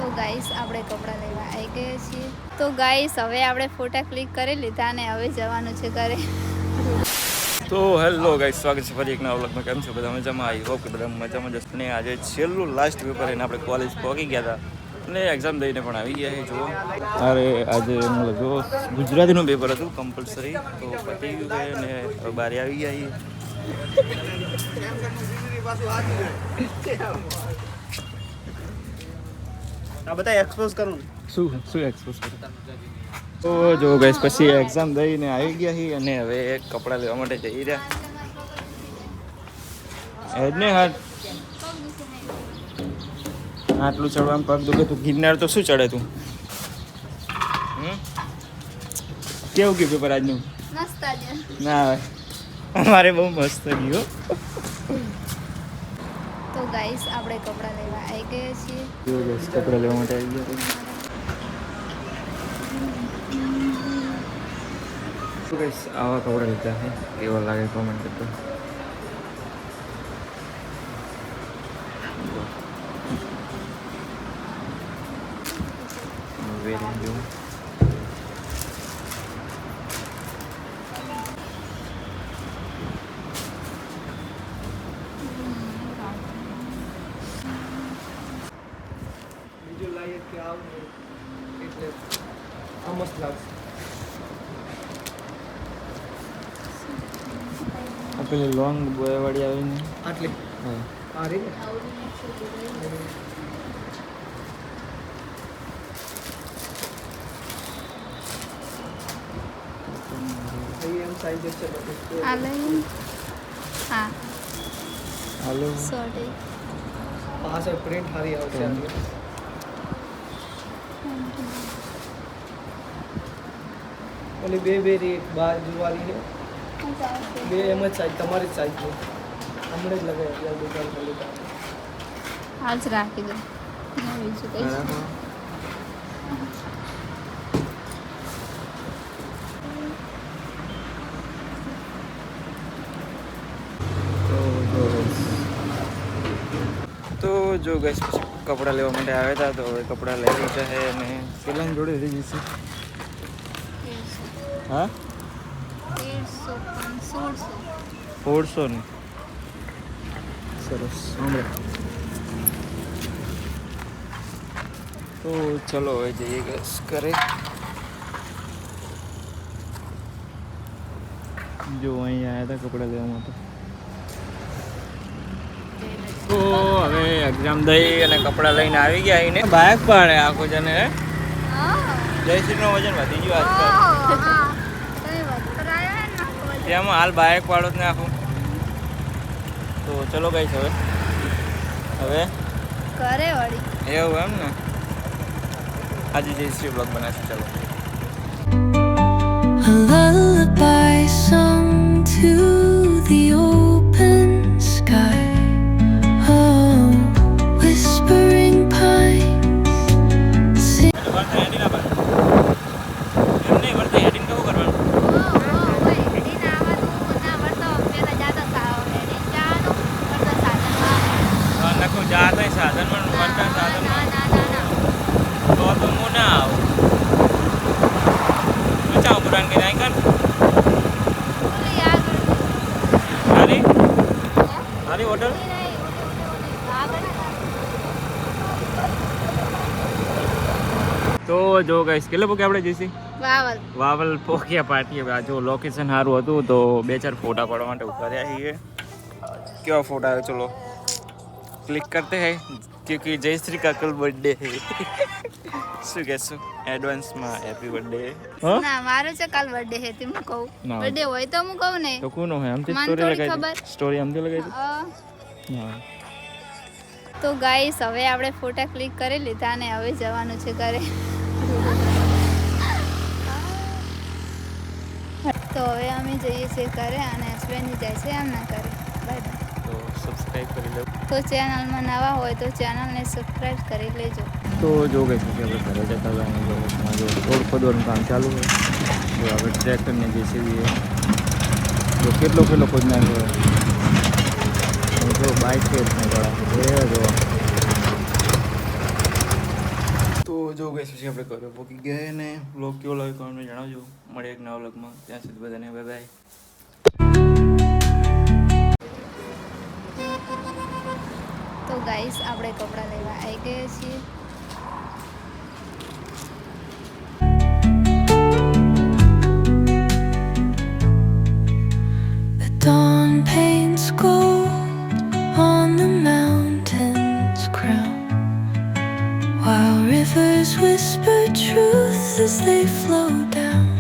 તો ગાઈસ આપણે કપડાં લેવા આવી ગયા છીએ. તો ગાઈસ હવે આપણે ફોટા ક્લિક કરી લીધા અને હવે જવાનું છે ઘરે. તો હેલો ગાઈસ, સ્વાગત છે ફરી એક નવા વ્લોગમાં. કેમ છો બધા? મજામાં? આવી હોપ કે બધા મજામાં જશે. ને આજે છેલ્લું લાસ્ટ પેપર એને આપણે કોલેજ પહોંચી ગયા હતા અને એક્ઝામ દઈને પણ આવી ગયા છે. જુઓ અરે આજે મતલબ જો ગુજરાતીનું પેપર હતું કમ્પલસરી, તો પતી ગયું છે ને હવે બહાર આવી ગયા છીએ. આ બધા એક્સપોઝ કરું. શું એક્સપોઝ કરું? તો જો ગાઈસ પછી એક્ઝામ દઈને આવી ગયા છીએ અને હવે કપડાં લેવા માટે જઈ રહ્યા ને હાથ આટલું ચડવાનું પગ દુખે. તું ગિરનાર તો શું ચડે તું? કેવું ગયું પેપર આજનું? મસ્ત આજે ના અમારે બહુ મસ્ત ગયું. તો ગાઈસ આપણે કપડાં લેવા આવી ગયા છીએ. જો ગાઈસ કપડાં લેવા માટે આવી ગયા. તો ગાઈસ આવા કપડાં લીધા છે, કેવા લાગે કોમેન્ટ કરજો. વેરી જો બીજું લાગે કે આવ એટલે આ મસ્ત લાગશે. આ પેલી લોંગ બોયવાળી આવીને આટલી હા આ રે એમ સાઈઝ છે બધું. આ લઈ હા હાલો સોરી પાસે પ્રિન્ટ સારી આવશે. ઓલી બે રેટ બાજુવાળી ને બે એમ જ સાઈઝ તમારી જ સાઈઝ છે. હમણાં જ લગાવી દુકાન ખોલી. આજ રાખી દો બીજું કઈ તો જો ગઈશ પછી કપડાં લેવા માટે આવ્યા હતા, તો હવે કપડાં લઈ લીધા છે અને પેલાની જોડે રહી જશે. હા 150 ને સરસ. તો ચલો હવે જઈએ ગઈશ ઘરે. જો અહીં આવ્યા હતા કપડાં લેવા માટે. તો હવે એક્ઝામ દઈ અને કપડાં લઈને આવી ગયા. એને બાઇક પાડે આખું જને જયશ્રીનું વજન વધી ગયું આજકાલ. તેમાં હાલ બાઇક પાડો જ ને આખું. તો ચલો ગઈ હવે ઘરે વળી એવું એમ ને. આજે જયશ્રી બ્લોગ બનાવશે. ચલો. A lullaby sung to the open sky. Oh, whispering pines. Hotel તો જો ગાઈસ કેટલે પોકે આપણે જઈશી વાવલ પોક્યા પાર્ટી. હવે જો લોકેશન સારું હતું તો 2-4 ફોટા પાડવા માટે ઉભા રહ્યા છીએ. કેવા ફોટા આવે ચલો ક્લિક કરતે હૈ ક્योंकि जयश्री का कल बर्थडे है. શું કહેશું એડવાન્સમાં હેપી બર્થડે. ના મારો છે કાલ બર્થડે હે તું કહું બર્થડે હોય તો હું કહું ને તો કોનો હે આમથી સ્ટોરી લગાવી સ્ટોરી આમથી લગાવી હા. તો ગાઈસ હવે આપણે ફોટા ક્લિક કરી લીધા અને હવે જવાનું છે ઘરે. તો હવે અમે જઈએ છીએ ઘરે અને હસબન્ડ જાય છે એમના ઘરે. Bye bye. તો સબસ્ક્રાઇબ કરી લો. તો ચેનલમાં નવા હોય તો ચેનલને સબસ્ક્રાઇબ કરી લેજો. તો જો ગઈ પછી આપણે ઘરે જતા હતા અને જો રોડ ખોદવાનું કામ ચાલુ હોય. જો આપણે ટ્રેક્ટરને જેસીબી જો કેટલો ખોદ નાખ્યો. જો બાઇક છે જો જો ગઈશ પછી આપણે ઘરે પહોંચી ગયા ને બ્લોગ કેવો લાગ્યો કોમેન્ટમાં જણાવજો. મળે એક નવા બ્લોગમાં. ત્યાં સુધી બધાને બાય બાય. તો ગાઈસ આપણે કપડાં લેવા આવી ગયા છીએ. The dawn paints gold on the mountain's crown, while rivers whisper truth as they flow down.